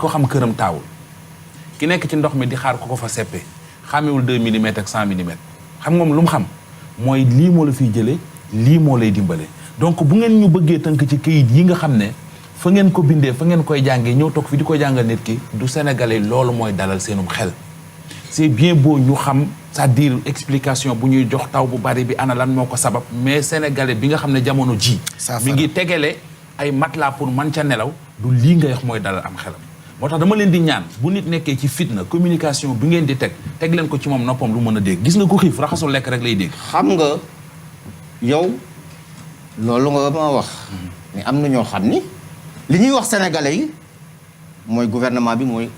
ko xam këram taawul ki nekk ci ndox mi di xaar ko fa seppe xamewul 2 millimètres ak 100 millimètres xam nga moom lu mu xam mooy lii moo la fiy jëlee lii moo lay dimbale donc bu ngeen ñu bëggee tënk ci këyit yi nga xam ne fa ngeen ko bindee fa ngeen koy jàngee ñëw toog fi di ko jàngal nit ki du sénégalais loolu mooy dalal seenum xel c'est bien beau ñu xam c'est-à-dire explication bu ñuy jox taw bu bari bi ana lan moo ko sabab mais sénégalais bi nga xam ne jamono ji mi ngi tegale ay matelas pour man ca nelaw du lii nga wax mooy dalal am xelam moo tax dama leen di ñaan bu nit nekkee ci fitna communication bi ngeen di teg leen ko ci moom noppam lu mën a dégg gis nga ko xiif raxasul lekk rek lay dégg xam nga yow loolu nga ma wax mais am na ñoo xam ni li ñuy wax sénégalais yi mooy gouvernement bi mooy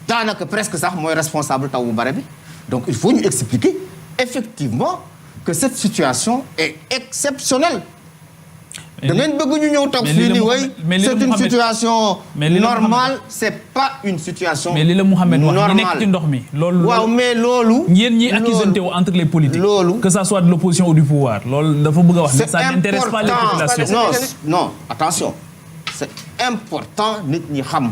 daanaka presque sax mooy responsable taw bu bare bi donc il faut ñu expliquer effectivement que cette situation est exceptionnelle da ngeen bëgg ñu ñëw toog fii nii way c'est une situation normale c'est pas une situation mais li la Mouhamed wax ñi nekk ci ndox mi loolu waaw mais loolu yéen ñi accusanté wu entre les politiques loolu que ça soit de l'opposition ou du pouvoir loolu dafa bëgg a wax ne ça n'intéresse pas les populations non attention c'est important nit ñi xam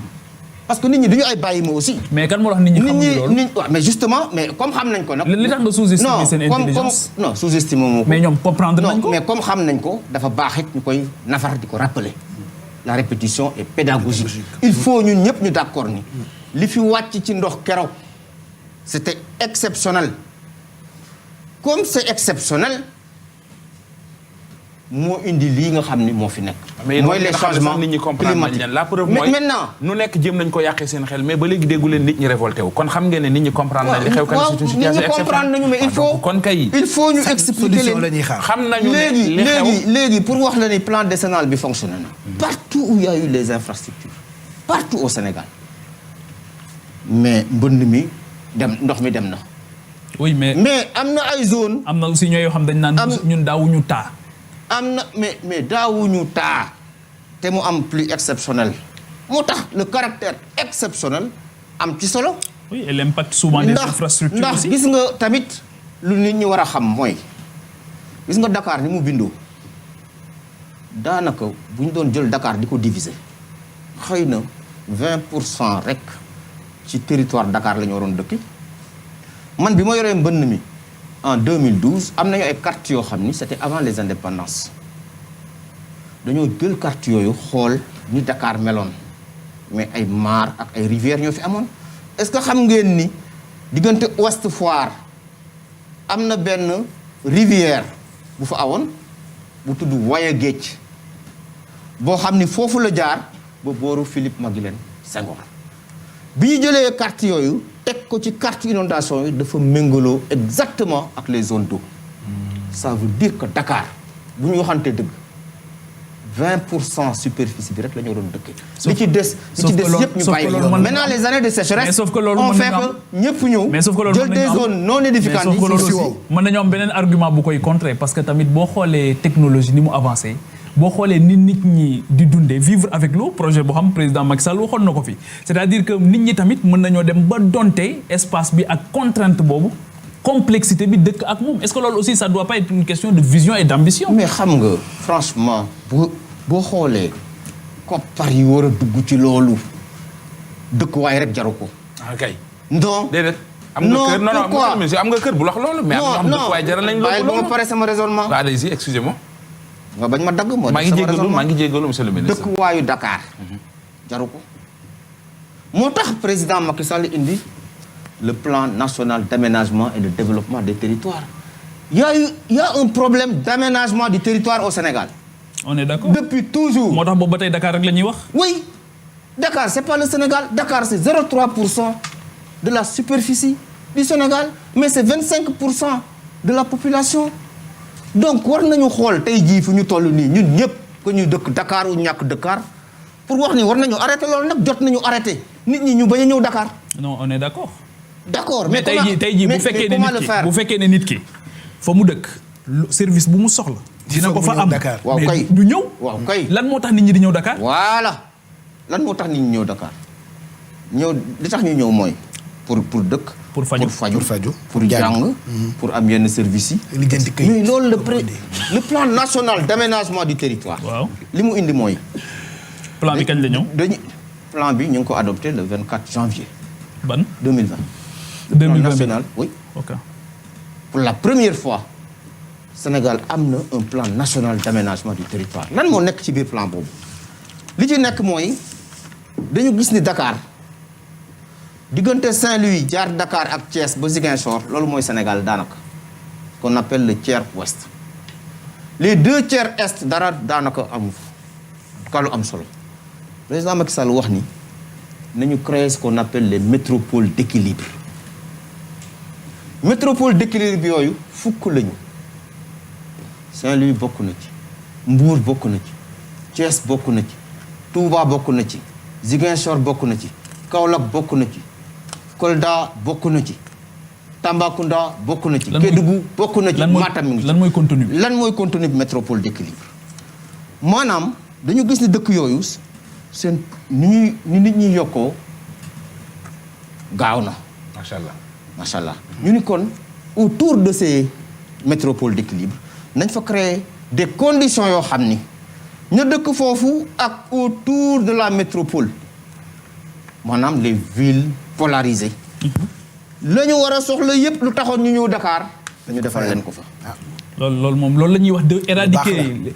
parce que nit ñi duñu ay bàyyi ma aussi. mais kan moo wax nit ñi xamuñu loolu mais justement mais comme xam nañ ko nag. li tax nga sous-estimer seen intelligence. non sous-estimer moo ko. mais ñoom comprendre nañ ko. mais comme xam nañ ko dafa baax it ñu koy nafar di ko rappeler. la répétition est pédagogique. il faut ñun ñëpp ñu d'accord ni. li fi wàcc ci ndox keroog c'était exceptionnel. comme c'est exceptionnel moo indi lii nga xam ni moo fi nekk. mooy les changements climatiques la preuve mooy maintenant nu nekk jéem nañ ko yàqee seen xel mais ba léegi déggu leen nit ñi révolté wu kon xam ngeen ne nit ñi comprendre nañ li xew kan c'est une situation exceptionnelle comprendre nañu mais il faut ñu expliquer leen xam nañu ne léegi pour wax la ni plan décennal bi fonctionné na partout où il y a eu les infrastructures partout au Sénégal mais mbënd mi dem ndox mi dem na. oui mais am na ay zone am na aussi ñoo yoo xam dañ naan ñun daawuñu taa. am na mais daawuñu taa te mu am plus exceptionnel moo tax le caractère exceptionnel am ci solo. oui et l'impact souvent des infrastructures ndax gis nga tamit lu nit ñi war a xam mooy gis nga Dakar ni mu bindoo daanaka bu ñu doon jël Dakar di ko diviser xëy na 20% rek ci territoire Dakar la ñu waroon dëkk man bi ma yoree mbënn mi. en 2012 am nañu ay cartes yoo xam ni c'était avant les indépendances dañoo jël cartes yooyu xool ni Dakar meloon mais ay mares ak ay rivières ñoo fi amoon est-ce que xam ngeen ni diggante Ouest Foire am na benn rivière bu fa awoon bu tudd Waya Géej boo xam ni foofu la jaar ba booru Philippe Maguilène Senghor bi ñu jëlee cartes yooyu teg ko ci carte inondation yi dafa méngaloo exactement ak les zones d'eau ça veut dire que Dakar bu ñu waxantee dëgg 20% superficie bi rek la ñu waroon dëkkee. li ci des yëpp ñu bàyyi maintenant les années de sécheresse on fait que ñëpp ñëw jël des zones non édificantes mën nañu am beneen argument bu koy contrer parce que tamit boo xoolee technologie ni mu avancé boo xoolee ni nit ñi di dundee vivre avec l'eau projet boo xam président Macky Sall waxoon na ko fi c'est-à-dire que nit ñi tamit mën nañoo dem ba donte espace bi ak contrainte boobu complexité bi dëkk ak moom est-ce que loolu aussi ça doit pas être une question de vision et d'ambition. mais xam nga franchement boo xoolee koppar yi war a dugg ci loolu dëkkuwaay rek jaru ko. ah kay. non déedéet. am nga kër non am nga kër bu wax loolu. mais am na dëkkuwaay jaral nañ loolu. ba ma pare sama raisonnement. waaw allez-y excusez-moi. nga bañ ma dagg moo maa ngi jégalu monsieur le ministre. dëkkuwaayu Dakar. jaru ko moo tax président Macky Sall indi le plan national d'aménagement et de développement des territoires. Il y a un problème d'aménagement du territoire au Sénégal. On est d'accord. Depuis toujours. moo tax boobu ba tey Dakar rek la ñuy wax. oui Dakar c'est pas le Sénégal Dakar c'est 0,3% de la superficie du Sénégal mais c'est 25% de la population. donc war nañu xool tey jii fu ñu toll nii ñun ñëpp que ñu dëkk Dakar ou ñàkk Dakar pour wax ni war nañu arrêter loolu nag jot nañu arrêter nit ñi ñu bañ a ñëw Dakar. non on est d'accord. d'accord mais tey jii bu fekkee ne nit ki fa mu dëkk service bu mu soxla. dina ko fa am waaw kay du ñëw. waaw kay lan moo tax nit ñi di ñëw Dakar. voilà lan moo tax nit ñi ñëw Dakar li tax ñu ñëw mooy pour dëkk. pour faju pour jàng pour am yenn services yi. mais loolu le plan national d'aménagement du territoire. waaw li mu indi mooy. plan bi kañ la ñëw. plan bi ñu ngi ko adopté le 24 janvier ban 2020. 2020 national oui. ok Pour la première fois Sénégal am na un plan national d'aménagement du territoire lan moo nekk ci biir plan boobu li ci nekk mooy dañu gis ni Dakar diggante Saint-Louis jaar Dakar ak Thiès ba Ziguinchor loolu mooy Sénégal daanaka qu'on appelle le tiers ouest les 2 tiers est dara daanaka amu fa lu am solo président Macky Sall wax ni nañu créer ce qu'on appelle les métropoles d'équilibre métropole d'équilibre yooyu fukk lañu Saint-Louis bokk na ci Mbour bokk na ci Thiès bokk na ci Touba bokk na ci Ziguinchor bokk na ci Kaolack bokk na ci Kolda bokk na ci Tambacounda bokk na ci Kédougou bokk na ci Matam mi ngi ci lan mooy contenu bi lan mooy contenu bi métropole d'équilibre maanaam dañu gis ni dëkk yooyu seen ni nit ñi yokkoo gaaw na macha allah ñu ni kon autour de ces métropoles d'équilibre nañ fa créer des conditions yoo xam ni ña dëkk foofu ak autour de la métropole maanaam les villes polarisées la ñu war a soxla yépp lu taxoon ñu ñëw Dakar dañu defal leen ko fa loolu moom loolu la ñuy wax de éradiquer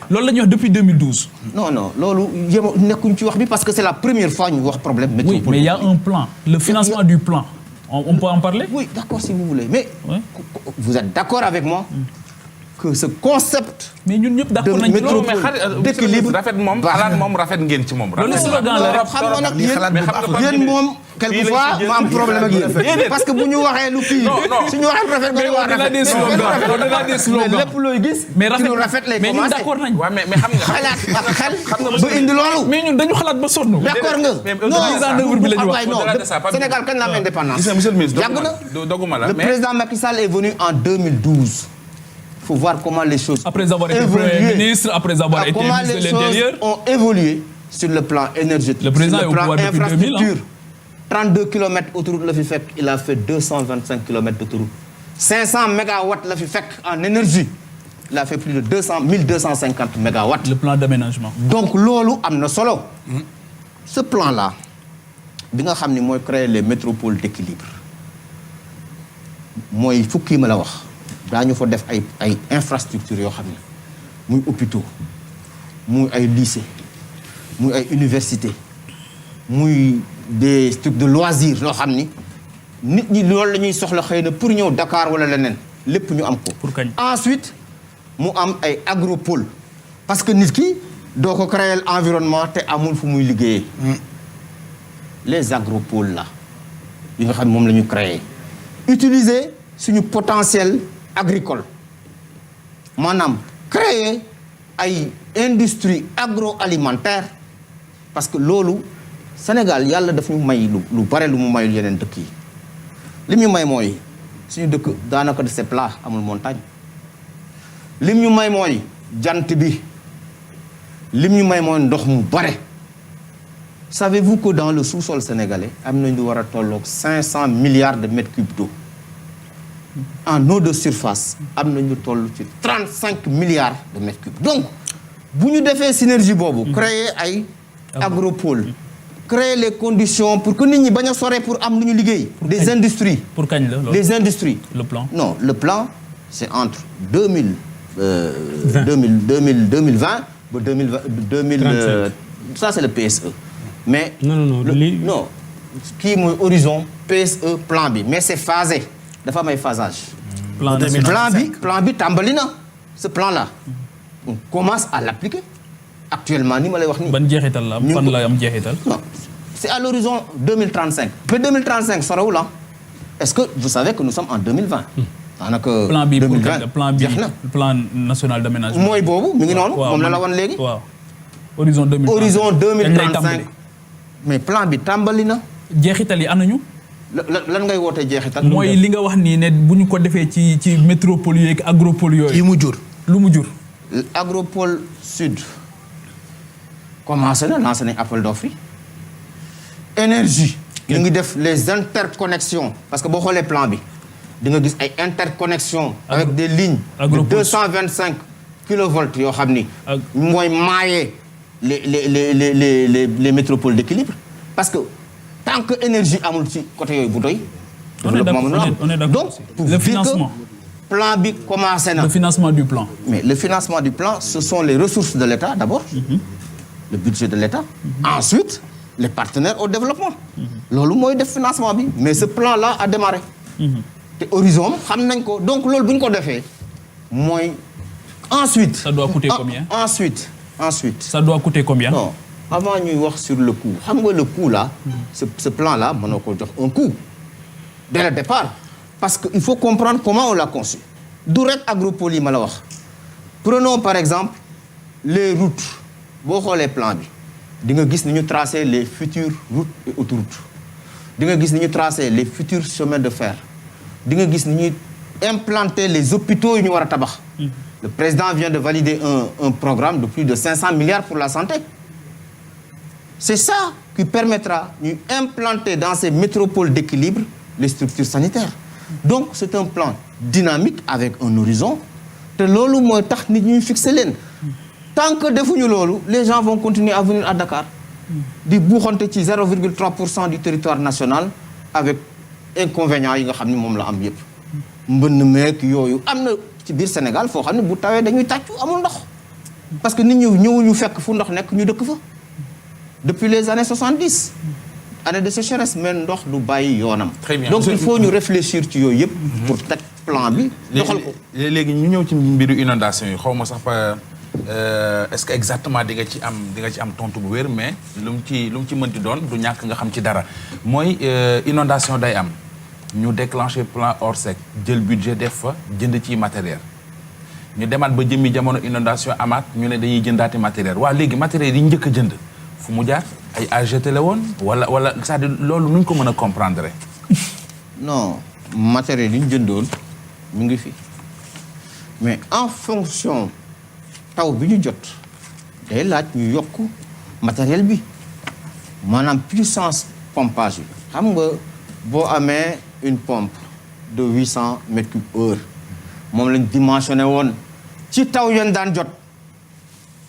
loolu la ñuy wax depuis 2012 non loolu nekkuñ ci wax bi parce que c'est la première fois ñu wax problème métropole oui mais il y a un plan le financement du plan on peut en parler oui d'accord si vous voulez mais vous êtes d'accord avec moi que ce concept mais ñun ñëpp d'accord nañ ci loolu mais d'équilibre rafet moom xalaat moom rafet ngeen ci moom loolu slogan la rek xam nga nag yéen moom quelquefois ma am problème ak yéen parce que bu ñu waxee lu kii suñu waxee rafet nga wax rafet mais lépp looy gis mais rafet lay mais ñun d'accord nañ mais xam nga xalaat ak xel ba indi loolu mais ñun dañu xalaat ba sonn d'accord nga Sénégal kañ la am indépendance monsieur le ministre yàgg na doguma la le président Macky Sall est venu en 2012 il faut voir comment les choses après avoir été Premier ministre, après avoir été ministre de l'Intérieur. Ont évolué sur le plan énergétique. Le président est au pouvoir depuis 2000. 32 km autoroute la fi fekk, il a fait 225 km d'autoroute. 500 mégawatts la fi fekk en énergie. Il a fait plus de 1250 mégawatts. Le plan d'aménagement. Donc loolu am na solo. Ce plan-là bi nga xam ni mooy créer les métropoles d'équilibre mooy fukki ma la wax. daañu fa def ay infrastructures yoo xam ne muy hôpitaux muy ay lycées muy ay universités muy des trucs de loisirs loo xam ni nit ñi loolu la ñuy soxla xëy na pour ñëw Dakar wala leneen lépp ñu am ko. pour kañ ensuite mu am ay agropole parce que nit ki doo ko créer environnement te amul fu muy liggéeyee. les agropoles là yi nga xam ne moom la ñu créer utiliser suñu potentiel. agricole maanaam créer ay industrie agroalimentaire parce que loolu Sénégal yàlla daf ñu may lu bare lu mu mayul yeneen dëkk yi lim ñu may mooy suñu dëkk daanaka de c'est plat amul montagne lim ñu may mooy jant bi lim ñu may mooy ndox mu bare savez-vous que dans le sous-sol sénégalais am nañu war a tolloog 500 milliards de mètres cubes d'eau en eau de surface am na ñu toll ci 35 milliards de mètres cubes donc bu ñu defee synergie boobu créer ay agropole créer les conditions pour que nit ñi bañ a sore pour am lu ñu liggéey des industries pour kañ la des industries le plan non le plan c'est entre 2020 ba 2020 ça c'est le PSE mais non kii mooy horizon PSE plan bi mais c'est phasé dafa am ay phasage plan bi tàmbali na ce plan là on commence à l'appliquer actuellement ni ma lay wax nii. ban jeexital la am fan la am jeexital. non c'est à l'horizon 2035 mais 2035 sorewul la est-ce que vous savez que nous sommes en 2020. daanaka plan bi 2020 plan national d'aménagement. mooy boobu mi ngi noonu. moom la woon léegi. waaw horizon 2035 mais plan bi tàmbali na. jeexital yi anañu. lan ngay wootee jeexital. mooy li nga wax nii ne bu ñu ko defee ci métropole yooyu ak agropole yooyu. yi mu jur lu mu jur. agropole sud commencé na lancé nañ appel d'offres énergie. ñu ngi def les interconnexions parce que boo xoolee plan bi di nga gis ay interconnexions. avec des lignes. de 225 kilovolts yoo xam ni. mooy maaye les métropoles d'équilibre parce que tant que énergie amul ci côté yooyu bu doy. On est d'accord, on est d'accord donc aussi. pour Le dire financement. que plan bi commencé na. Le financement du plan. Mais le financement du plan, ce sont les ressources de l'État d'abord, le budget de l'État. Ensuite, les partenaires au développement. Loolu mooy def financement bi mais ce plan-là a démarré. te horizon xam nañ ko donc loolu bu ñu ko defee mooy ensuite. Ça doit coûter combien? Ensuite. Ça doit coûter combien? Non, avant ñuy wax sur le coût xam nga le coût là. ce plan-là mënoo ko jox un coût dès le départ parce que il faut comprendre comment on l'a conçu. du rek agropole yi ma la wax. Prenons par exemple les routes boo xoolee plan bi di nga gis ni ñu tracer les futures routes et autoroutes di nga gis ni ñu tracer les futurs chemins de fer di nga gis ni ñuy implanter les hôpitaux yu ñu war a tabax. Le président vient de valider un programme de plus de 500 milliards pour la santé. C'est ça qui permettra ñu implanter dans ces métropoles d'équilibre les structures sanitaires. Donc c'est un plan dynamique avec un horizon te loolu mooy tax nit ñuy fixer leen. Tant que defuñu loolu les gens vont continuer à venir à Dakar di buuxante ci 0,3% du territoire national avec inconvénients yi nga xam ni moom la am yépp mbënn meek yooyu am na ci biir Sénégal foo xam ne bu tawee dañuy tàccu amul ndox parce que nit ñi ñëwuñu fekk fu ndox nekk ñu dëkk fa depuis les années 70 année de sécheresse mais ndox du bàyyi yoonam. Très bien. Donc il faut ñu réfléchir ci yooyu yépp pour teg plan bi doxal ko. léegi ñu ñëw ci mbiru inondation yi xaw ma sax est-ce que exactement di nga ci am tontu bu wér mais lu mu ci mënti doon du ñàkk nga xam ci dara mooy inondation day am ñu déclencher plan Orsec jël budget def fa jënd ci matériel ñu demaat ba jëmmi jamono inondation amaat ñu ne dañuy jëndaati matériel waa léegi matériel yi ñu njëkk a jënd fu mu jaar ay AGT la woon wala c'est-à-dire loolu nu ñu ko mën a comprendre. Non matériel yi ñu jëndoon mu ngi fi mais en fonction taw bi ñu jot day laaj ñu yokk matériel bi maanaam puissance pompage bi xam nga boo amee une pompe de 800 mètres cubes heure moom lañ dimensionné woon ci taw yoon daan jot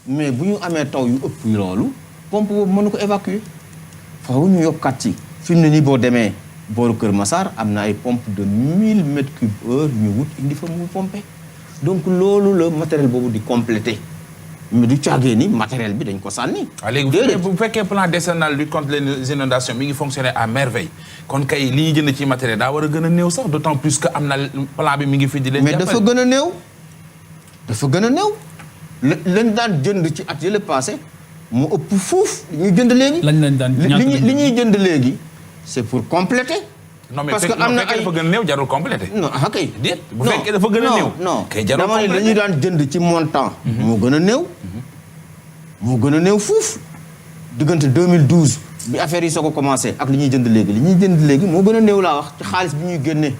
mais bu ñu amee taw yu ëpp loolu pompe boobu mënu ko évacuer faaw ñu yokkaat ci fi mu ne nii boo demee booru Kër Massar am na ay pompe de 1000 mètres cubes heure ñu wut indi fa mu pomper donc loolu la matériel boobu di compléter mais du caagee ni matériel bi dañ ko sànni. waaw léegi bu fekkee plan décennal lutte contre les inondations mi ngi fonctionner à merveille kon kay li ñuy jënd ci matériel daa war a gën a néew sax d'autant plus que am na plan bi mi ngi fi di leen. mais dafa gën a néew dafa gën a néew lañ daan jënd ci at yële passé mu ëpp fuuf ñu jënd léegi. lañ daan li ñuy jënd léegi c'est pour compléter. non mais parce que am na ay dafa gën a néew jarul complété. non ah kay. déet bu fekkee dafa gën a néew. non kay jarul dama ne complété dañuy daan jënd ci montant. moo gën a néew. moo gën a néew fuuf diggante 2012 bi affaire yi soo ko commencé ak li ñuy jënd léegi moo gën a néew laa wax ci xaalis bi ñuy génnee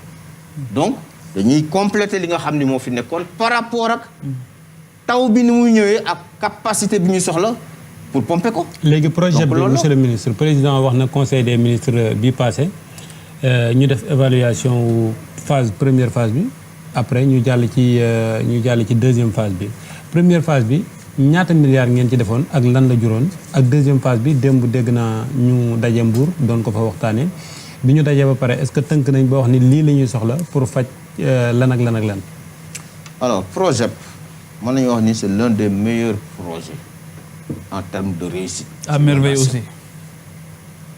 donc dañuy compléter li nga xam ni moo fi nekkoon par rapport ak taw bi ni muy ñëwee ak capacité bi ñuy soxla pour pomper ko. léegi projet bi loolu monsieur le ministre président wax na conseil des ministres bi passé ñu def évaluation première phase bi après ñu jàll ci deuxième phase bi première phase bi ñaata milliards ngeen ci defoon ak lan la juróon ak deuxième phase bi démb dégg naa ñu daje Mbour doon ko fa waxtaanee bi ñu dajee ba pare est-ce que tënk nañ ba wax ni lii la ñuy soxla pour faj lan ak lan ak lan. alors projet mën nañu wax ni c'est l'un des meilleurs projets en termes de réussite. À merveille aussi.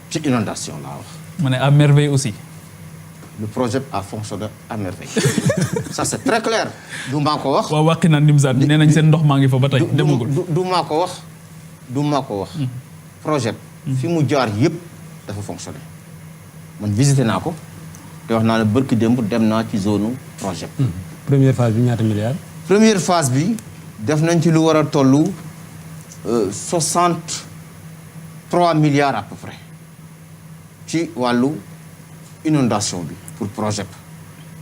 ci inondation laa wax. ma ne à merveille aussi. Le projet a fonctionné à merveille. Ça c'est très clair. du maa ko wax. waaw wàqi naan Nimzaat nee nañ seen ndox maa ngi fa ba tey demagul. du maa ko wax. projet fi mu jaar yëpp dafa fonctionné. man visité naa ko te wax naa ne bërki démb dem naa ci zone projet. première phase bi ñaata milliards. première phase bi def nañ ci lu war a tollu 63 milliards à peu près ci wàllu inondation bi pour projet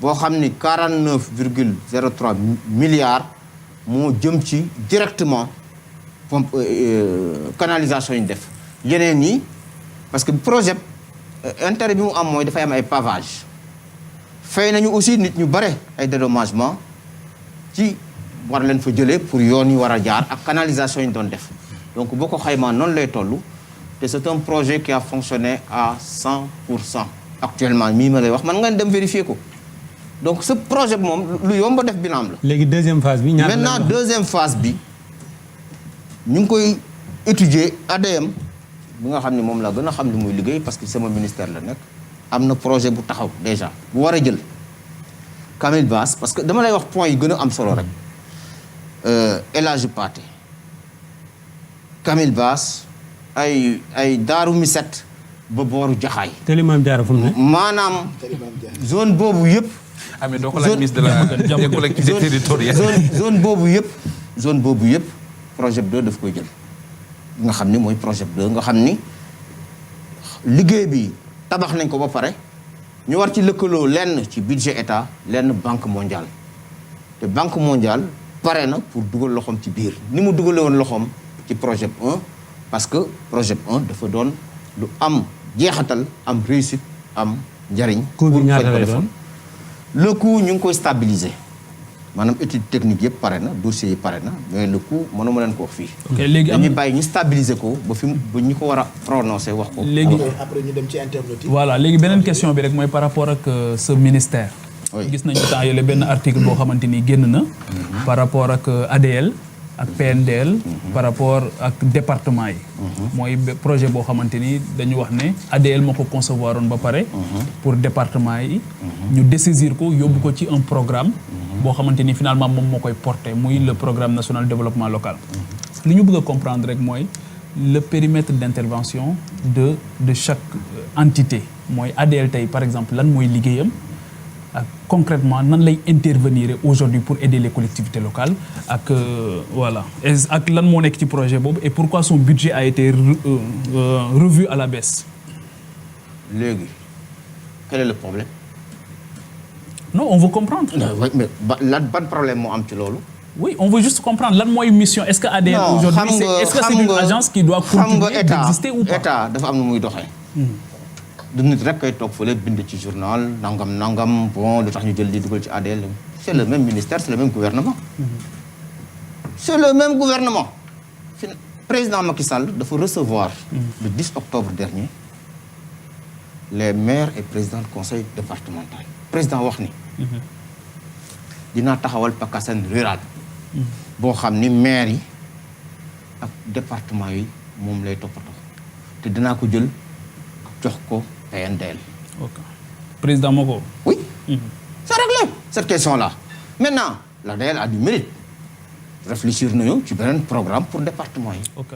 boo xam ni 49,03 milliards moo jëm ci directement pompe canalisation yi ñu def yeneen yi parce que projet intérêt bi mu am mooy dafay am ay pavage fay nañu aussi nit ñu bare ay dédommagement ci war leen fa jëlee pour yoon yi war a jaar ak canalisation yi ñu doon def donc boo ko xaymaa noonu lay toll te c'est un projet qui a fonctionné à 100% actuellement mii ma lay wax man nga dem vérifier ko donc ce projet bi moom lu yomb a def bilan la. léegi deuxième phase bi. ñaata maintenant deuxième phase bi ñu ngi koy étudier ADM bi nga xam ne moom laa gën a xam li muy liggéey parce que sama ministère la nekk am na projet bu taxaw déjà bu war a jël Camille Basse parce que dama lay wax point yi gën a am solo rek El Hadji Pathé Camille Basse ay Daaru Miset ba booru Jaxaay. Télé Mame Diarra fu mu ne. maanaam zone boobu yëpp. ah mais doo ko laaj ministre de la collectivité territoriale. zone boobu yëpp projet 2 daf koy jël. nga xam ni mooy projet 2 nga xam ni liggéey bi tabax nañ ko ba pare ñu war ci lëkkaloo lenn ci budget état lenn banque mondiale te banque mondiale pare na pour dugal loxoom ci biir ni mu dugale woon loxoom ci projet 1 parce que projet 1 dafa doon lu am jeexatal am réussite am njariñ. coût bi ñaata lay doon le coût ñu ngi koy stabiliser maanaam étude technique yëpp pare na dossier yi pare na mais le coût mënuma leen ko wax fii. ok léegi dañuy bàyyi ñu stabiliser ko ba fi ba ñu ko war a prononcer wax ko. léegi après ñu dem ci internet yi. voilà léegi beneen question bi rek mooy par rapport ak ce ministère. Oui. gis nañu temps yële benn article boo xamante ni génn na. par rapport ak ADL. ak PNDL. par rapport ak département yi. mooy projet boo xamante ni dañu wax ne ADL moo ko concevoir woon ba pare. pour département yi. ñu dessaisir ko yóbbu ko ci un programme. boo xamante ni finalement moom moo koy porter muy le programme national de développement local. li ñu bëgg a comprendre rek mooy le périmètre d'intervention de chaque entité mooy ADL tey par exemple lan mooy liggéeyam. ak concrètement nan lay intervenir aujourd'hui pour aider les collectivités locales ak voilà ak lan moo nekk ci projet boobu et pourquoi son budget a été revu à la baisse. léegi quel est le problème. non on veut comprendre. mais ban problème moo am ci loolu. oui on veut juste comprendre lan mooy mission est-ce que ADL aujourd'hui est-ce que c'est une agence qui doit continuer d'exister ou pas. état dafa am na muy doxee. du nit rek koy toog fële bind ci journal nangam bon lu tax ñu jël di dugal ci ADL c'est le même ministère c'est le même gouvernement. c'est le même gouvernement. président Macky Sall dafa recevoir. le 10 octobre dernier les maires et présidents du conseil départemental. président wax ni. dinaa taxawal PACASEN rural. boo xam ni maires yi ak département yi moom lay toppatoo te dinaa ko jël jox ko PNDL. ok président moo ko. oui. c'est réglé cette question-là. maintenant l'ADL a du mérite. réfléchir nañu ci beneen programme pour département yi. ok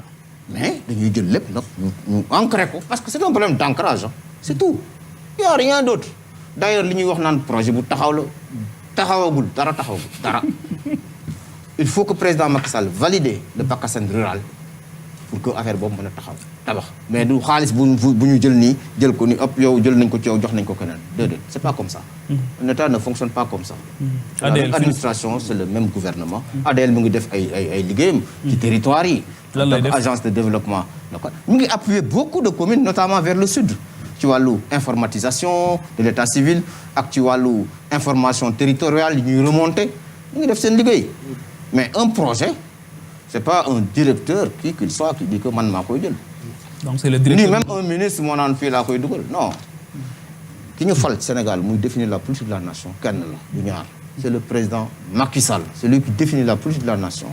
mais dañuy jël lépp nag ñu ancré ko parce que c'est un problème d'ancrage c'est tout. il y a rien d'autre. d'ailleurs li ñuy wax naan projet bu taxaw la taxawagul dara. il faut que président Macky Sall valide le PACASEN rural pour que affaire boobu mën a tabax mais du xaalis bu ñu jël nii jël ko ni ëpp yow jël nañ ko ci yow jox nañ ko keneen déedéet c'est pas comme ça. un État ne fonctionne pas comme ça. L'administration c'est le même gouvernement. ADL mu ngi def ay liggéeyam. ci territoire yi. lan lay def agence de développement local mu ngi appuyer beaucoup de communes notamment vers le sud. ci wàllu informatisation de l'état civil ak ci wàllu information territoriale yi ñuy remonter mu ngi def seen liggéey mais un projet c'est pas un directeur qu'il soit qui dit que man maa koy jël. donc c'est le directeur ni même un ministre moo naan fii laa koy dugal non ki ñu fal Sénégal muy définir la politique de la nation kenn la du ñaar c'est le président Macky Sall c'est lui qui définit la politique de la nation.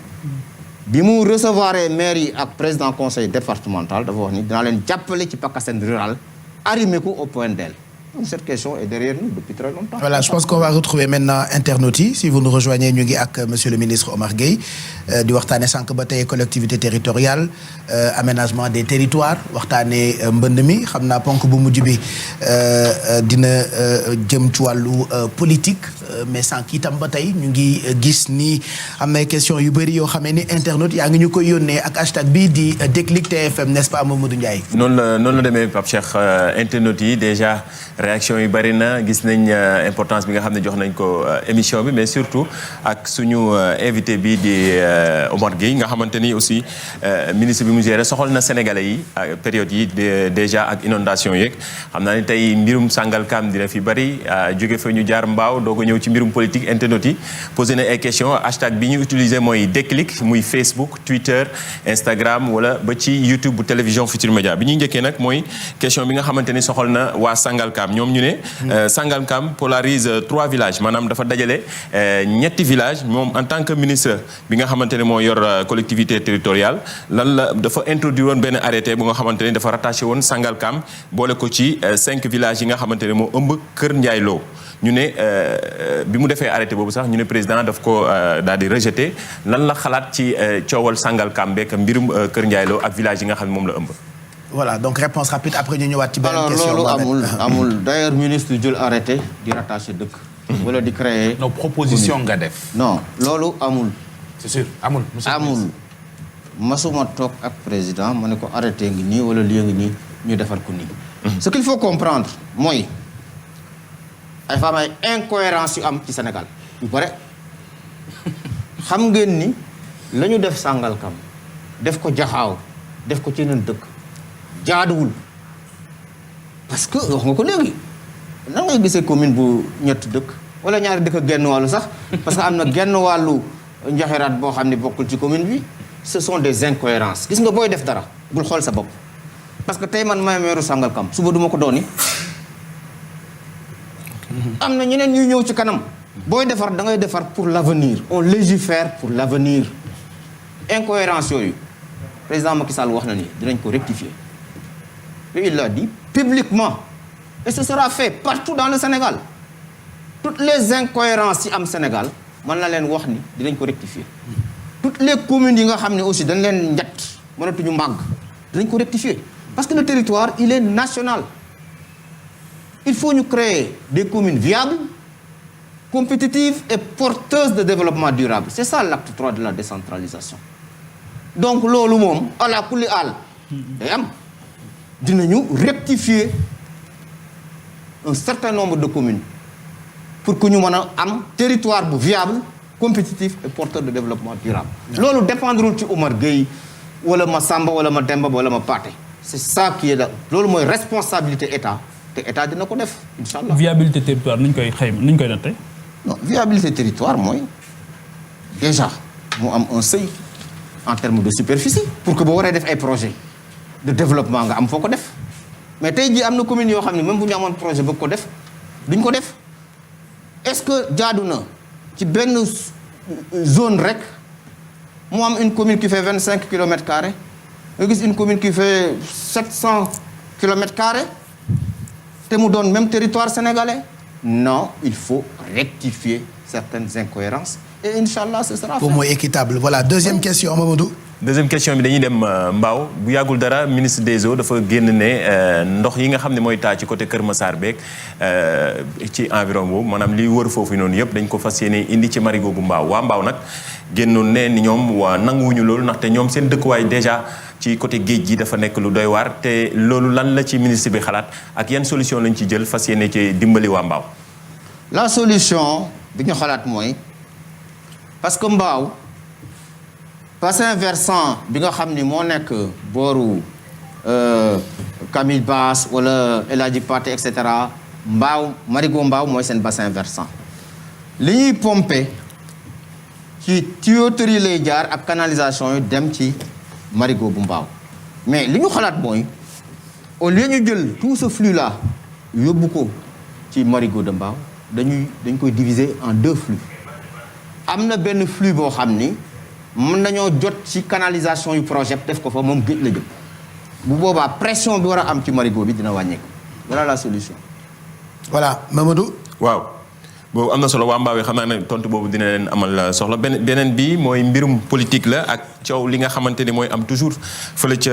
bi mu recevoir maire yi ak président conseil départemental dafa wax ni dinaa leen jàppale ci PACASEN rural arrimé ko au PNDL. Cette question est derrière nous depuis très longtemps. Voilà, je pense qu'on va retrouver maintenant internautes yi si vous nous rejoignez ñu ngi ak monsieur le ministre Omar Gueye di waxtaane sànq ba tey collectivité territoriale aménagement des territoires waxtaane mbënd mi xam naa ponk bu mujj bi dina jëm ci wàllu politique mais sànq itam ba tey ñu ngi gis ni am na question yu bëri yoo xamee ni internautes yaa ngi ñu koy yónnee ak hashtag bi di Déclic TFM n'est-ce pas Mamadou Ndiaye. noonu la demee Pape Cheikh internautes yi déjà réaction yi bari na gis nañ importance bi nga xam ne jox nañ ko émission bi mais surtout ak suñu invité bi di Omar Gueye nga xamante ni aussi ministre bi mu géré soxal na Sénégalais yi période yi déjà ak inondation yeeg xam naa ni tey mbirum Sangalkam dina fi bari jóge fa ñu jaar Mbaaw doo ko ñëw ci ci mbirum politique internet yi posé na ay questions hashtag bi ñu utilisé mooy déclic muy Facebook Twitter Instagram wala ba ci YouTube bu télévision Futurs Médias bi ñuy njëkkee nag mooy question bi nga xamante ni soxal na waa Sangalkam ñoom ñu ne Sangalkam polarise 3 villages maanaam dafa dajale ñetti villages moom en tant que ministre bi nga xamante ne moo yor collectivité territoriale lan la dafa introduire woon benn arrêté bu nga xamante ne dafa rattaché woon Sangalkam boole ko ci 5 villages yi nga xamante ne moo ëmb Kër Ndiaye Lo ñu ne bi mu defee arrêté boobu sax ñu ne président daf ko daal di rejeté lan la xalaat ci coowal Sangalkam beeg mbirum Kër Ndiaye Lo ak village yi nga xam ne moom la ëmb. voilà donc réponse rapide après ñu ñëwaat ci beneen alors question. loolu amul d'ailleurs ministre jël arrêté di rattaché dëkk. wala di créer. non proposition nga def. non loolu amul. c'est sûr amul. amul masuma toog ak président ma ne ko arrêté ngi nii wala lii ngi nii ñu defar ko nii. ce qu'il faut comprendre mooy ay fa am ay incohérence yu am ci Sénégal yu bare xam ngeen ni la ñu def Sangalkam def ko Jaxaaw def ko ci yeneen dëkk jaaduwul parce que wax nga ko léegi nan ngay gisee commune bu ñetti dëkk wala ñaari dëkk genn wàllu sax parce que am na genn wàllu njaxeraat boo xam ne bokkul ci commune bi ce sont des incohérences gis nga booy def dara bul xool sa bopp parce que tey man may meeru Sangalkam suba duma ko dooni am na ñeneen ñuy ñëw ci kanam booy defar da ngay defar pour l'avenir on légifère pour l'avenir incohérence yooyu président Macky Sall wax na ni dinañ ko rectifier et il l'a dit publiquement et ce sera fait partout dans le Sénégal toutes les incohérences yi am Sénégal man na leen wax ni dinañ ko rectifier toutes les communes yi nga xam ne aussi dañ leen njat mënatuñu màgg dinañ ko rectifier parce que le territoire il est national il faut ñu créer des communes viables compétitives et porteuses de développement durable c'est ça l'acte 3 de la décentralisation donc loolu moom ala kulli aal day am dinañu rectifier un certain nombre de communes pour que ñu mën a am territoire bu viable compétitif et porteur de développement durable loolu dépendrul ci Omar Gueye wala ma Samba wala ma Demba wala ma Paté c'est ça qui est là loolu mooy responsabilité état te état dina ko def incha allah. viabilité territoire nuñ koy xayma nuñ koy nattee. non viabilité territoire mooy déjà mu am un seuil en termes de superficie pour que boo waree def ay projet de développement nga am foo ko def mais tey jii am na commune yoo xam ne même bu ñu amoon projet bëgg ko def duñ ko def est-ce que jaadu na ci benn zone rek mu am une commune qui fait 25 kilomètres carrés nga gis une commune qui fait 700 kilomètres carrés te mu doon même territoire sénégalais non il faut rectifier certaines incohérences et Inch'Allah ce sera fait. pour mooy équitable voilà deuxième question Mamadou. deuxième question bi dañuy dem Mbao bu yàggul dara ministre des eaux dafa génn ne ndox yi nga xam ne mooy taa ci côté Kër Massar beeg ci environ boobu maanaam li wër foofu noonu yëpp dañ ko fas yéene indi ci marigot bu Mbao waa Mbao nag génnoon ne ni ñoom waa nanguwuñu loolu ndaxte ñoom seen dëkkuwaay déjà ci côté géej gi dafa nekk lu doy waar te loolu lan la ci ministre bi xalaat ak yan solution lañ ci jël fas yéene ci dimbali waa Mbao. la solution bi ñu xalaat mooy parce que Mbao bassin versant bi nga xam ni moo nekk booru Camille Basse wala El Hadji Pathé et cetera Mbao marigot Mbao mooy seen bassin versant li ñuy pomper ci tuyauterie lay jaar ak canalisation yi dem ci marigot bu Mbao mais li ñu xalaat mooy au lieu ñu jël tout ce flux là yóbbu ko ci marigot de Mbao dañ koy diviser en 2 flux am na benn flux boo xam ni mën nañoo jot ci canalisation yu projet def ko fa moom géej la jëm bu boobaa pression bi war a am ci marigot bi dina wàññeeku voilà la solution. voilà Mamadou. waaw boobu am na solo waa Mbao yi xam naa ne tontu boobu dina leen amal soxla beneen bi mooy mbirum politique la ak coow li nga xamante ni mooy am toujours fële ca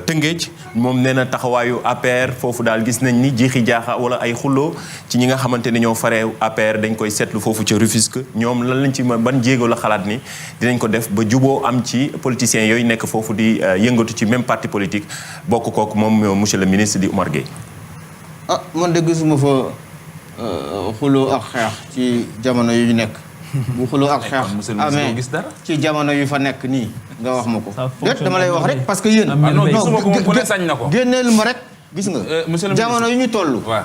Tëngéej moom nee na taxawaayu APR foofu daal gis nañ ni jiixi jaaxa wala ay xulloo ci ñi nga xamante ni ñoo faree APR dañ koy seetlu foofu ca Rufisque ñoom lan lañ ci ban jéego la xalaat ni dinañ ko def ba juboo am ci politiciens yooyu nekk foofu di yëngatu ci même parti politique bokk kook moom monsieur le ministre di Omar Gueye. ah man de gisuma fa xuloo ak xeex ci jamono yu ñu nekk. bu xuloo ak xeex amee ci jamono yu fa nekk nii nga wax ma ko. déet dama lay wax rek parce que yéen. non gisuma ko moom ku ne sañ na ko. génneel ma rek gis nga. jamono yu ñu toll. waaw.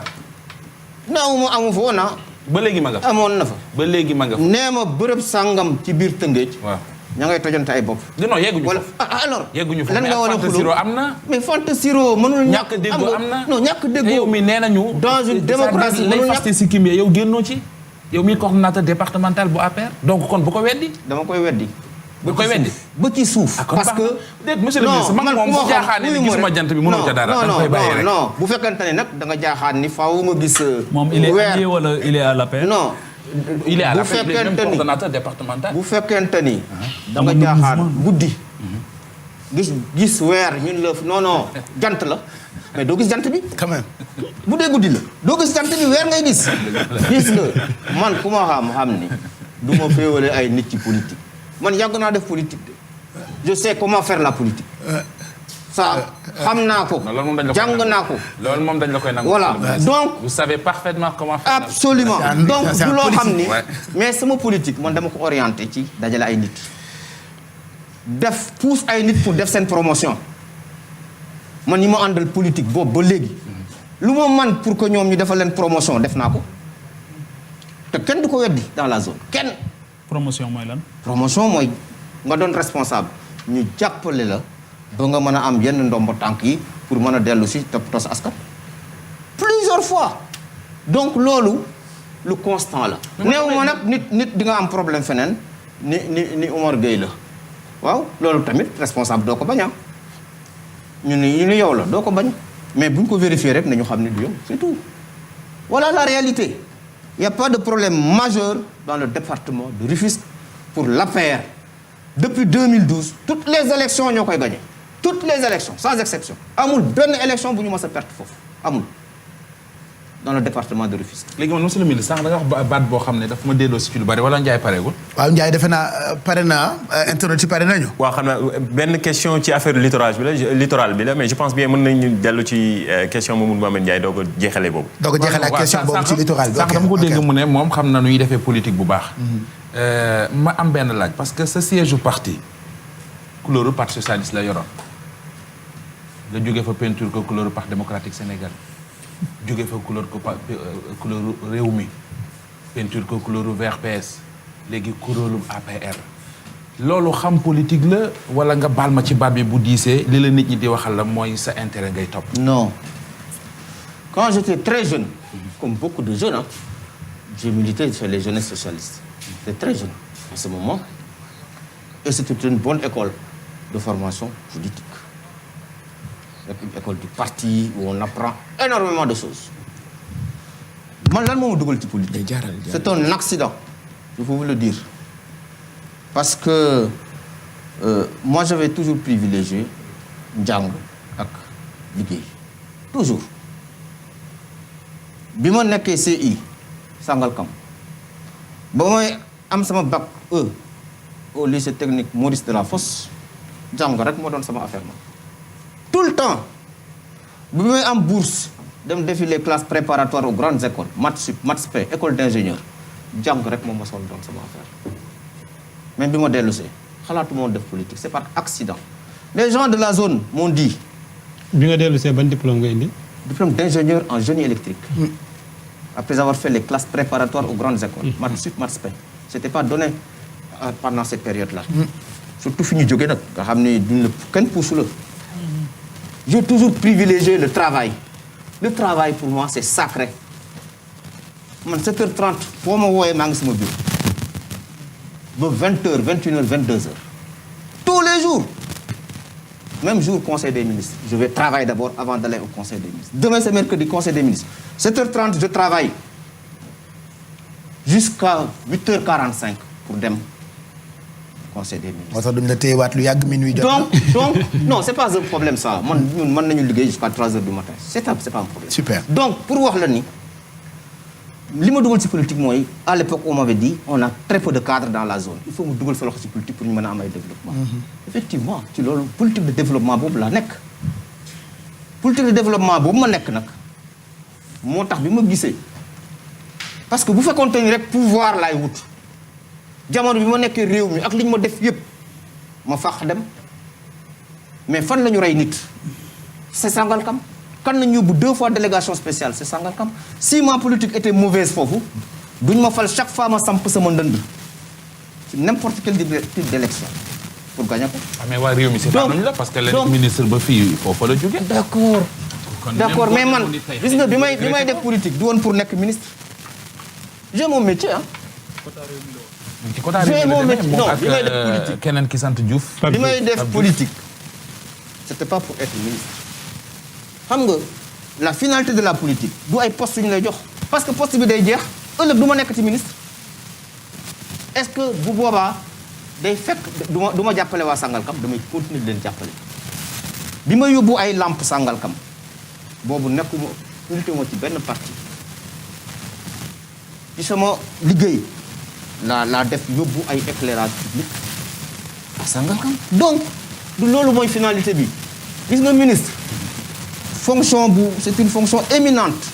naaw ma amu fa woon ba léegi ma nga fa. amoon na fa. ba léegi ma nga fa. nee ma bërëb sàngam ci biir Tëngéej. waaw ña ngay tojante ay bopp. non yegguñu wala fa. alors. yegguñu fa lan nga war a Fanta Siro am na. mais Fanta Siro mënul ñàkk déggoo am na. non ñàkk déggoo. te yow mi nee nañu. dans une démocratie lay mënul faste si kim yow génnoo ci. yow mi coordonnateur départemental bu APR. donc kon bu ko weddi. dama koy weddi. bu koy weddi. ba ci suuf. parce que déet monsieur le ministre man moom su jaaxaane ni gisuma jant bi mënoo ca dara. da nga koy bàyyi rek non bu fekkente ne nag da nga jaaxaan ni faaw nga gis. moom il est allié wala il est à l'APR. non. il est à la bu fekkente même ni coordonnateur départemental. bu fekkente ni. da nga jaaxaan guddi. gis weer ñun la non jant la mais doo gis jant bi. quand même. bu dee guddi la doo gis jant bi weer ngay gis. gis nga man ku ma xam ni du ma féewale ay nit ci politique man yàgg naa def politique de je sais comment faire la politique. ça xam naa ko. jàng naa ko. loolu moom dañ la koy nangu. voilà donc. vous savez parfaitement comment faire. absolument donc du loo xam ni. Ouais. mais sama politique man dama ko orienté ci dajale ay nit. def pousse ay nit pour def seen promotion man ñi ma àndal politique boobu ba léegi. lu ma man pour que ñoom ñu defal leen promotion def naa ko te kenn du ko weddi dans la zone kenn. promotion mooy lan. promotion mooy nga doon responsable ñu jàppale la ba nga mën a am yenn ndombo tànk yi pour mën a dellu si toppatoo sa askan. plusieurs fois donc loolu lu constant la. néew ma nag nit di nga am problème feneen ni Omar Gueye la waaw loolu tamit responsable doo ko bañ a ñu ni yow la doo ko bañ mais bu ñu ko vérifier rek nañu xam ne du yow c'est tout. voilà la réalité. Il n'y a pas de problème majeur dans le département de Rufisque pour l'APR. Depuis 2012, toutes les élections ñoo koy gagné. Toutes les élections, sans exception. amul benn élection bu ñu mës a perte foofu amul dans le département de Rufisque. léegi man monsieur le ministre sànq da nga wax baat boo xam ne daf ma delloo si ci lu bari wala Ndiaye pareegul. waaw Ndiaye defe naa pare naa internet ci pare nañu. waaw xam naa benn question ci affaire littoral bi la mais je pense bien mën nañu dellu ci question Mamadou Mamadou Ndiaye doo ko jeexalee boobu. doo ko jeexalee ak question boobu ci littoral bi. sànq dama ko dégg mu ne moom xam na nu ñuy defee politique bu baax. ma am benn laaj parce que sa siège u parti couleur parti socialiste la yoroon nga jógee fa peinture ko couleur parti démocratique Sénégal jógee fa couleur réew mi peinture ko couleur vert PS léegi couleur APR. loolu xam politique la wala nga baal ma ci baat bi bu diisee li la nit ñi di waxal la mooy sa intérêt ngay topp. non quand j'étais très jeune comme beaucoup de jeunes j'ai milité chez les jeunesses socialistes. J'étais très jeune en ce moment et c'était une bonne école de formation politique. Une école du parti où on apprend énormément de choses. man lan moo ma dugal ci politique. c'est un accident il faut vous le dire parce que moi j'avais toujours privilégié njàng ak liggéey toujours bi ma nekkee CI Sangalkam ba may am sama bac E au lycée technique Maurice Delafosse jàng rek moo doon sama affaire ma tout le temps bi may am bourse dem defi les classes préparatoires aux grandes écoles maths sup maths spé école d'ingénieur jàng rek moom ma sol doon sama affaire même bi ma dellusee xalaatuma woon def politique c'est par accident les gens de la zone m'ont dit. bi nga dellusee ban diplôme nga indi. diplôme d'ingénieur en génie électrique. Après avoir fait les classes préparatoires aux grandes écoles. maths sup maths spé c'était pas donné pendant cette période-là. surtout fi ñu jógee nag nga xam ne duñ la kenn puusu la. j'ai toujours privilégié le travail. Le travail pour moi c'est sacré man 7h30 foo ma wooyee maa ngi sama bureau ba 20h 21h 22h tous les jours même jour conseil des ministres je vais travailler d'abord avant d'aller au conseil des ministres demain c'est mercredi conseil des ministres 7h30 je travaille jusqu'à 8h45 pour dem conseil des ministres. moo tax duñ la téyewaat lu yàgg minuit jot. donc non c'est pas un problème ça man ñun mën nañu liggéey jusqu'à 3h du matin c'est pas un problème. Super. donc pour wax la ni li ma dugal ci politique mooy à l'époque on m'avait dit on a très peu de cadres dans la zone il faut mu dugal sa loxo ci politique pour ñu mën a am ay développement. effectivement ci loolu politique de développement boobu laa nekk. politique de développement boobu ma nekk nag moo tax bi ma gisee parce que bu fekkoon te ni rek pouvoir laay wut. jamono bi ma nekkee réew mi ak li ñu ma def yépp ma fax dem mais fan la ñu rey nit c'est Sangalkam kan nañu yóbbu 2 fois délégation spéciale c'est Sangalkam si ma politique était mauvaise foofu duñ ma fal chaque fois ma samp sama ndënd ci n'importe quel type d'élection pour gagner ko. mais waa réew mi si tànnuñ la parce que leen ministre ba fii foofu la jóge. d'accord mais man gis nga bi may def politique du woon pour nekk ministre. j'ai mon métier ah. ci côté réew mi la demee moom bi may def ak politique keneen ki sant Diouf. bi may def politique c'était pas pour être ministre. xam nga la finalité de la politique du ay poste yu ñu lay jox parce que poste bi day jeex ëllëg du ma nekk ci ministre est-ce que bu boobaa day fekk du ma jàppale waa Sangalkam damay continuer di leen jàppale bi ma yóbbu ay lampe Sangalkam boobu nekkuma unité moo ci benn parti ci sama liggéey laa def yóbbu ay éclairage public à Sangalkam donc du loolu mooy finalité bi gis nga ministre fonction bu c'est une fonction éminente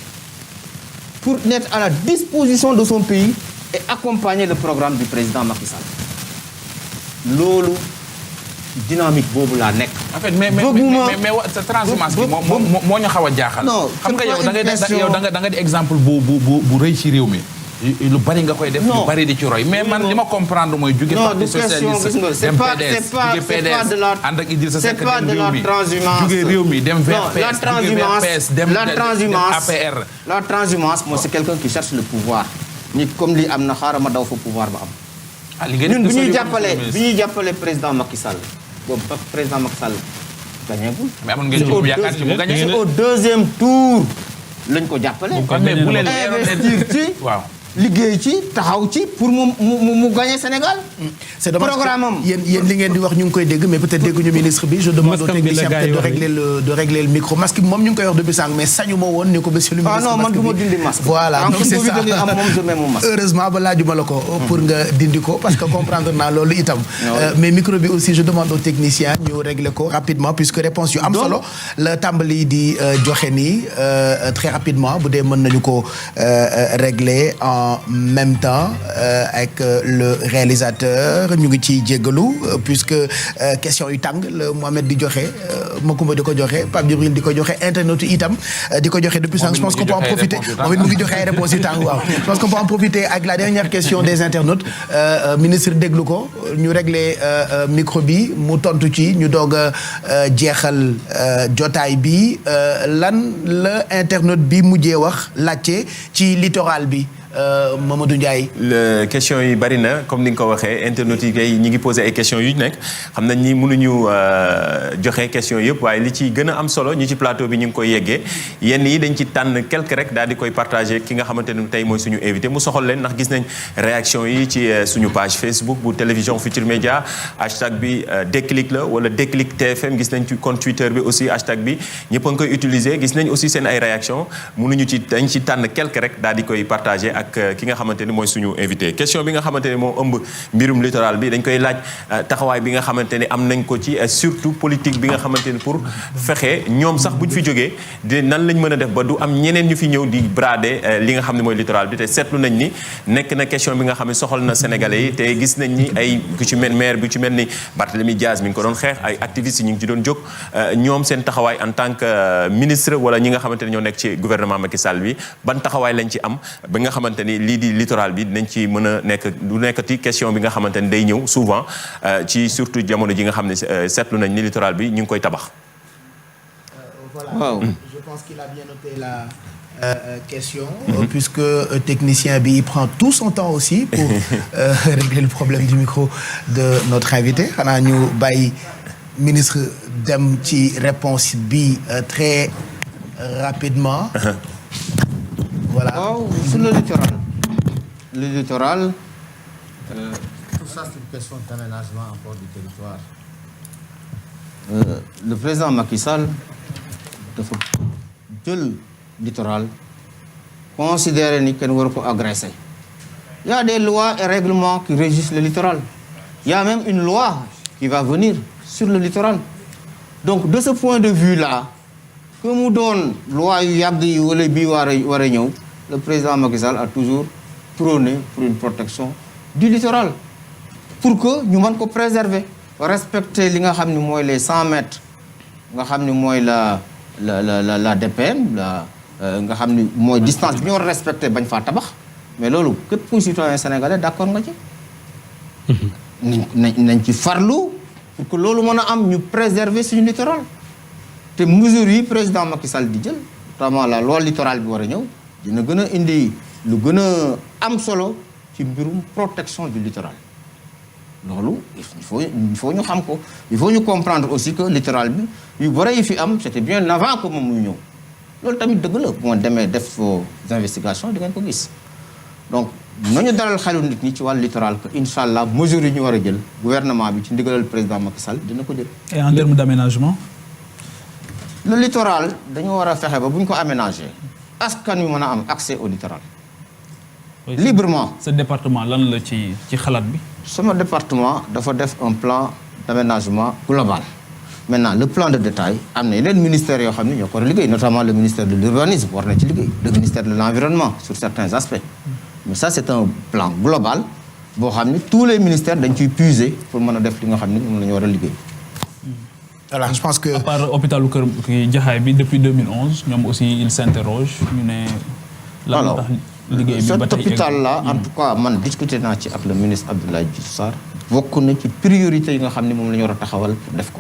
pour être à la disposition de son pays et accompagner le programme du président Macky Sall loolu dynamique boobu laa nekk. en fait mais sa transhumance bi moo ñu xaw a jaaxal. non xam nga yow da nga di exemple bu rëy ci réew mi. lu bari nga koy def. lu bari di ci roy mais man li ma comprendre mooy. jóge parti socialiste dem PDS jóge PDS ànd ak Idrissa Seck dem réew mi jóge réew mi dem vers PS dem APR. la transhumance mooy c'est quelqu'un qui cherche le pouvoir. ni comme li am na xaaral ma daw fa pouvoir ba am. ñun bi ñuy jàppale président Macky Sall boobu président Macky Sall gañeegul. mais amoon ngeen ci yaakaar ci mu gañe au deuxième tour lañ ko jàppale. mais bu leen investir ci waaw. liggéey ci taxaw ci pour mu gagner Sénégal. c'est dommage programme am yéen li ngeen di wax ñu ngi koy dégg mais peut-être dégguñu ministre bi. je demande au technicien peut-être de régler le micro masque bi moom ñu ngi koy wax depuis sànq mais sañu ma woon ni ko monsieur le ministre. non man du ma dindi masque. voilà donc c'est ça je mets mon masque. heureusement ba laajuma la ko. pour nga dindi ko parce que comprendre naa loolu itam. mais micro bi aussi je demande au technicien ñu régler ko rapidement puisque réponse yu am solo la tàmbali di joxe nii très rapidement bu dee mën nañu ko régler en même temps avec le réalisateur ñu ngi ciy jéggalu puisque question yu tàng la Mohamed di joxe Macoumba di ko joxe Pape Djibril di ko joxe internet itam di ko joxe depuis sànq je pense qu'on peut en profiter moom it mu ngi joxe ay réponses yu tàng waaw je pense qu'on peut en profiter ak la dernière question des internautes ministre déglu ko ñu régler micro bi mu tontu ci ñu doog a jeexal jotaay bi lan la internaute bi mujjee wax laajte ci littoral bi Mamadou Ndiaye. question yi bari na comme ni nga ko waxee internautes yi kay ñi ngi posé ay questions yu nekk xam nañ ni mënuñu joxe questions yëpp waaye li ci gën a am solo ñi ci plateau bi ñu ngi koy yeggee yenn yi dañ ci tànn quelque rek daal di koy partagé ki nga xamante ne tey mooy suñu invité mu soxal leen ndax gis nañ réaction yi ci suñu page Facebook bu télévision Futurs Médias hashtag bi déclic la wala déclic TFM gis nañ ci compte Twitter bi aussi hashtag bi ñëpp a ngi koy utiliser gis nañ aussi seen ay réaction mënuñu ci dañ ci tànn quelque rek daal di koy partagé ak ki nga xamante ni mooy suñu invité question bi nga xamante ni moo ëmb mbirum littoral bi dañ koy laaj taxawaay bi nga xamante ni am nañ ko ci surtout politique bi nga xamante ni pour fexe ñoom sax bu ñu fi jógee di nan lañ mën a def ba du am ñeneen ñu fi ñëw di brader li nga xam ne mooy littoral bi te seetlu nañ ni nekk na question bi nga xam ne soxal na sénégalais yi te gis nañ ni ay ku ci mel maire bi ci mel ni Barthélémy Diaz mi ngi ko doon xeex ay activistes yi ñu ngi ci doon jóg ñoom seen taxawaay en tant que ministre wala ñi nga xamante ne ñoo nekk ci gouvernement Macky Sall bi ban taxawaay lañ ci am ba nga xamante ni lii di littoral bi dinañ ci mën a nekk du nekkati question bi nga xamante ni day ñëw souvent ci surtout jamono ji nga xam ne seetlu nañ ni littoral bi ñu ngi koy tabax. Voilà. Je pense qu'il a bien noté la question puisque technicien bi il prend tout son temps aussi pour régler le problème du micro de notre invité xanaa ñu bàyyi ministre dem ci réponse bi très rapidement. Voilà. waaw sur le littoral tout ça c'est une question d'aménagement en port du territoire. Le président Macky Sall dafa jël littoral considéré ni kenn waru ko agressé. Il y a des lois et règlements qui régissent le littoral. Il y a même une loi qui va venir sur le littoral. Donc de ce point de vue-là que mu doon loi yu yàgg yi wala bii war a ñëw le président Macky Sall a toujours prôné pour une protection du littoral pour que ñu mën ko préserver respecter li nga xam ni mooy les 100 mètres nga xam ni mooy la DPM nga xam ni mooy distance bi ñu war a respecter bañ faa tabax mais loolu képp kuy citoyen sénégalais d'accord nga ci. nañ ci farlu pour que loolu mën a am ñu préserver suñu littoral. te mesures yi président Macky Sall di jël notamment la loi littoral bi war a ñëw dina gën a indi lu gën a am solo ci mbirum protection du littoral. loolu il faut ñu xam ko il faut ñu comprendre aussi que littoral bi yu bëri yi fi am c'était bien avant que moom muy ñëw loolu tamit dëgg la bu ma demee def vos investigations di ngeen ko gis donc nañu dalal xelu nit ñi ci wàllu littoral que incha allah mesures yi ñu war a jël gouvernement bi ci ndigalal président Macky Sall dina ko jël. Et en termes d'aménagement. le littoral dañu war a fexe ba bu ñu ko aménager askan wi mën a am accès au littoral. librement. ce département lan la ci xalaat bi. sama département dafa def un plan d'aménagement global maintenant le plan de détail am na yeneen ministères yoo xam ne ñoo ko war a liggéey notamment le ministère de l'urbanisme war na ci liggéey le ministère de l'environnement sur certains aspects mais ça c'est un plan global boo xam ne tous les ministères dañ ciy puiser pour mën a def li nga xam ne moom la ñu war a liggéey. voilà je pense que. à part hôpitalu Kër Jaxaay bi depuis 2011 ñoom aussi ils s'interrogent ñu ne. lan la tax liggéey bi ba tey cet hôpital là en tout cas man discuté naa ci ak le ministre Abdoulaye Diouf Sarr bokk na ci priorité yi nga xam ne moom la ñu war a taxawal pour def ko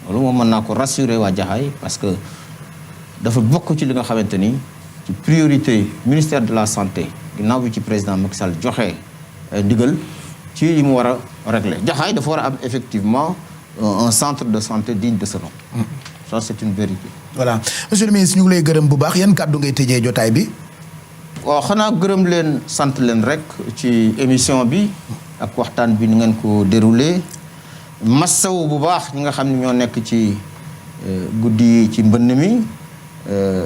loolu moom mën naa ko rassurer waa Jaxaay parce que dafa bokk ci li nga xamante ni ci priorité ministère de la santé ginnaaw bi ci président Macky Sall joxe ndigal ci yi mu war a régler Jaxaay dafa war a am effectivement un centre de santé digne de ce nom. Ça c'est une vérité. voilà monsieur le ministre ñu ngi lay gërëm bu baax yan kàddu ngay tëjee jotaay bi. waaw xanaa gërëm leen sant leen rek ci émission bi ak waxtaan bi ni ngeen ko déroulé massawu bu baax ñi nga xam ne ñoo nekk ci guddi yi ci mbënn mi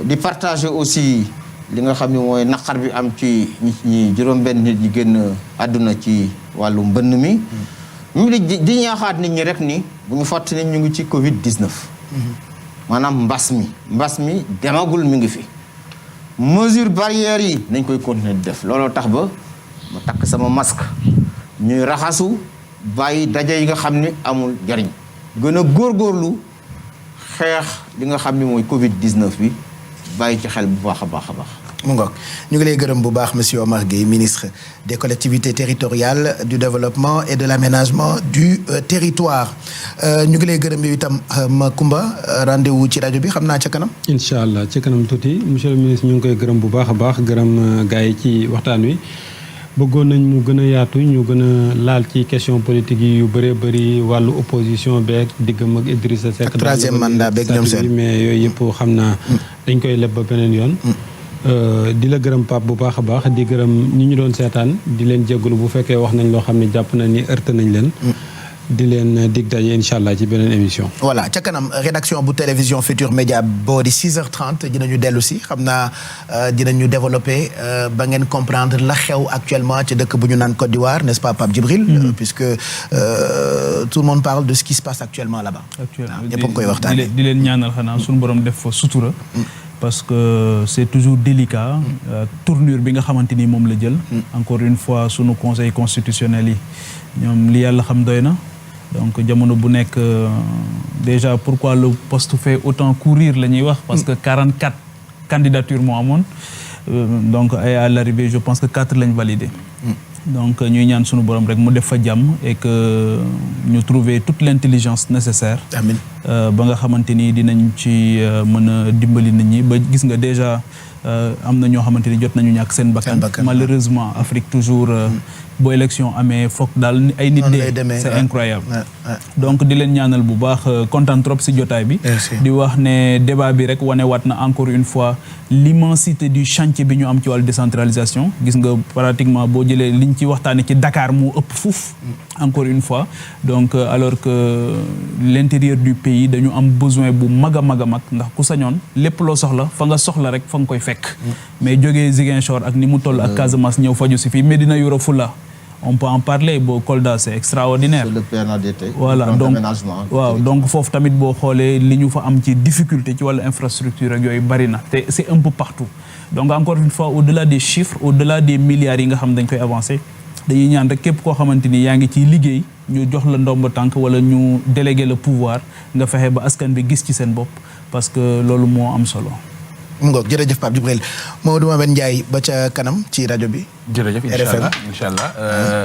di partager aussi li nga xam ne mooy naqar bi am ci ñi juróom-benn nit ñi génn àdduna ci wàllu mbënn mi ñu di ñaaxaat nit ñi rek ni bu ñu fàttali ñu ngi ci Covid-19 maanaam mbas mi demagul mi ngi fi mesure barrières yi nañ koy continuer di def looloo tax ba ma takk sama masque ñuy raxasu bàyyi daje yi nga xam ni amul jariñ gën a góorgóorlu xeex li nga xam ni mooy Covid-19 bi bàyyi ci xel bu baax a baax a baax. mu ngoog ñu ngi lay gërëm bu baax monsieur Omar Gueye ministre des collectivités territoriales du développement et de l'aménagement du territoire ñu ngi lay gërëm yow itam Macoumba rendez-vous ci rajo bi xam naa ca kanam. incha allah ci kanam tuuti monsieur le ministre ñu ngi koy gërëm bu baax a baax gërëm gars yi ci waxtaan wi bëggoon nañ mu gën a yaatu ñu gën a laal ci question politique yi yu bëree bëri wàllu opposition beeg diggam ak Idrissa Seck. ak troisième mandat beeg ñoom seen mais yooyu yëpp xam naa dañ koy leb ba beneen yoon. di la gërëm Pape bu baax a baax di gërëm ñi ñu doon seetaan di leen jégalu bu fekkee wax nañ loo xam ne jàpp na ni heurté nañ leen. di leen dig daje incha allah ci beneen émission. voilà ca kanam rédaction bu télévision Futur Média boo di 6h30 dinañu dellu si xam naa dinañu développer ba ngeen comprendre la xew actuellement ci dëkk bu ñu naan Côte d'Ivoire n'est-ce pas Pape Djibril puisque tout le monde parle de ce qui se passe actuellement là-bas. actuellement ñëpp a ngi koy waxtaanee di leen ñaanal xanaa suñu borom def fa sutura. parce que c'est toujours délicat tournure bi nga xamante ni moom la jël. encore une fois sunu conseil constitutionnel yi ñoom li yàlla xam doy na. donc jamono bu nekk déjà pourquoi le poste fait autant courir la ñuy wax parce que 44 candidatures moo amoon donc à l'arrivée je pense que 4 lañ validé donc ñuy ñaan sunu borom rek mu def fa jàmm et que ñu trouver toute l'intelligence nécessaire amiin ba nga xamante ni dinañ ci mën a dimbali nit ñi ba gis nga déjà am na ñoo xamante ni jot nañu ñàkk seen bakkan malheureusement Afrique toujours boo élection amee foog daal ay nit dee c'est incroyable donc di leen ñaanal bu baax kontaan trop si jotaay bi di wax ne débat bi rek wane waat na encore une fois l'immensité du chantier bi ñu am ci wàllu décentralisation gis nga pratiquement boo jëlee liñ ci waxtaane ci Dakar moo ëpp fuuf encore une fois donc alors que l'intérieur du pays dañu am besoin bu mag a mag a mag ndax ku sañoon lépp loo soxla fa nga soxla rek fa nga koy fekk mais jógee Ziguinchor ak ni mu toll ak Casamance ñëw faju si fii Médina Yoro Foulah on peut en parler boo Kolda c'est extraordinaire. C'est le PNADT. voilà donc foofu tamit boo xoolee li ñu fa am ci difficulté ci wàllu infrastructure ak yooyu bari na te c'est un peu partout donc encore une fois au-delà des chiffres au-delà des milliards yi nga xam dañ koy avancer dañuy ñaan rek képp koo xamante ni yaa ngi ciy liggéey ñu jox la ndomba tànk wala ñu déléguer le pouvoir nga fexe ba askan bi gis ci seen bopp parce que loolu moo am solo. mu ngoog jërëjëf Pape Djibril Mamadou Mouhamed Ndiaye ba ca kanam ci rajo bi. jërëjëf incha allah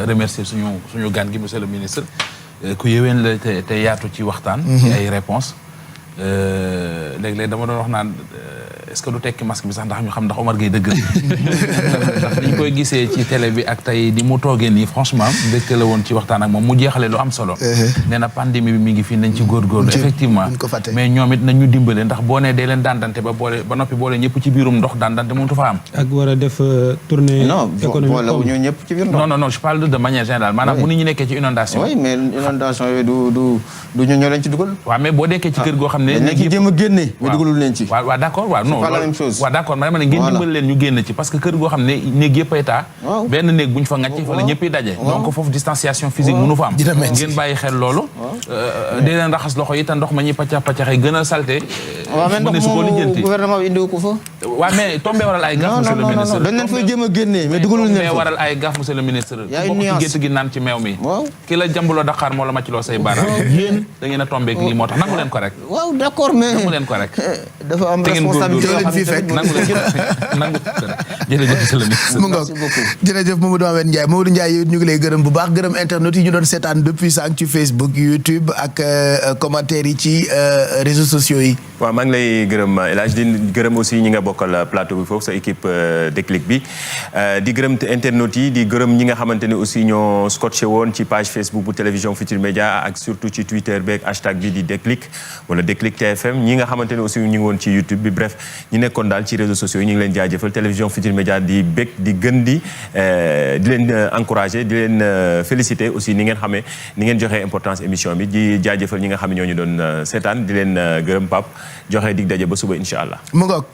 remercier suñu gan gi monsieur le ministre ku yéwén la te yaatu ci waxtaan. ci ay réponses léeg-léeg dama doon wax naan est-ce que du tekki masque bi sax ndax ñu xam ndax Omar Gueye dëgg ndax ni ñu koy gisee ci télé bi ak tey ni mu toogee nii franchement mbégte la woon ci waxtaan ak moom mu jeexale lu am solo. nee na pandémie bi mi ngi fii nañ ci góorgóorlu effectivement mais ñoom it nañ ñu dimbale ndax boo nee dee leen dandante ba noppi boole ñëpp ci biirum ndox dandante mënatu fa am. ak war a def tournée économique boole ñu ñëpp ci biir ndox. non je parle de manière générale maanaam bu nit ñi nekkee ci inondation. oui mais inondation yooyu du ñoo leen ci dugal. waaw mais boo nekkee ci kër goo xam ne. dañ ci jéem a génne. mais dugalul leen ci. waaw d'accord waaw non. c'est pas la même chose. waaw d'accord ma ne ngeen dimbal leen ñu génn ci parce que kër goo xam ne néeg yëpp ay taa. benn néeg bu ñu fa ngàcc fa la ñëpp daje. donc foofu distanciation physique mënu fa am. ngeen bàyyi xel loolu. dee leen raxas loxo yi te ndox ma ñuy paccaxee gën a salté. waaw mais ndox moomu gouvernement bi indiwu ko fa. waaw mais tombé waral ay gaaf monsieur le ministre. dañ leen fay jéem a génne mais dugalul leen fa. tombé waral ay gaaf monsieur le ministre. yaa une nuance bokk ci gétt gi naan ci meew mi. ki la jàmbuloo Dakar moo la màccloo say baaraam. yéen da ngeen a tombé ak lii moo tax nangu leen ko rek. waaw d'accord mais nangu leen ko rek. dafa am responsabilité yoo xam ne nangu leen ko rek jërëjëf monsieur le ministre. mu ngoog jërëjëf Mamadou Mouhamed Ndiaye Mamadou Ndiaye yow ñu ngi lay gërëm bu baax gërëm internautes yi ñu doon seetaan depuis sànq ci Facebook YouTube ak commentaires yi ci réseaux sociaux yi. waaw maa ngi lay gërëm El Hadj di gërëm aussi ñi nga bokkal plateau bi foofu sa équipe Déclic bi di gërëm internautes yi di gërëm ñi nga xamante ne aussi ñoo scotché woon ci page Facebook bu télévision Futurs Médias ak surtout ci Twitter beeg hashtag bi di Déclic wala Déclic TFM ñi nga xamante ne aussi ñu ngi woon ci YouTube bi bref ñi nekkoon daal ci réseaux sociaux yi ñu ngi leen jaajëfal télévision Futurs Médias di bég di gën di leen encourager di leen féliciter aussi ni ngeen xamee ni ngeen joxee importance émission bi di jaajëfal ñi nga xam ne ñoo ñu doon seetaan di leen gërëm Pape joxe dig daje ba suba incha allah. mu ngoog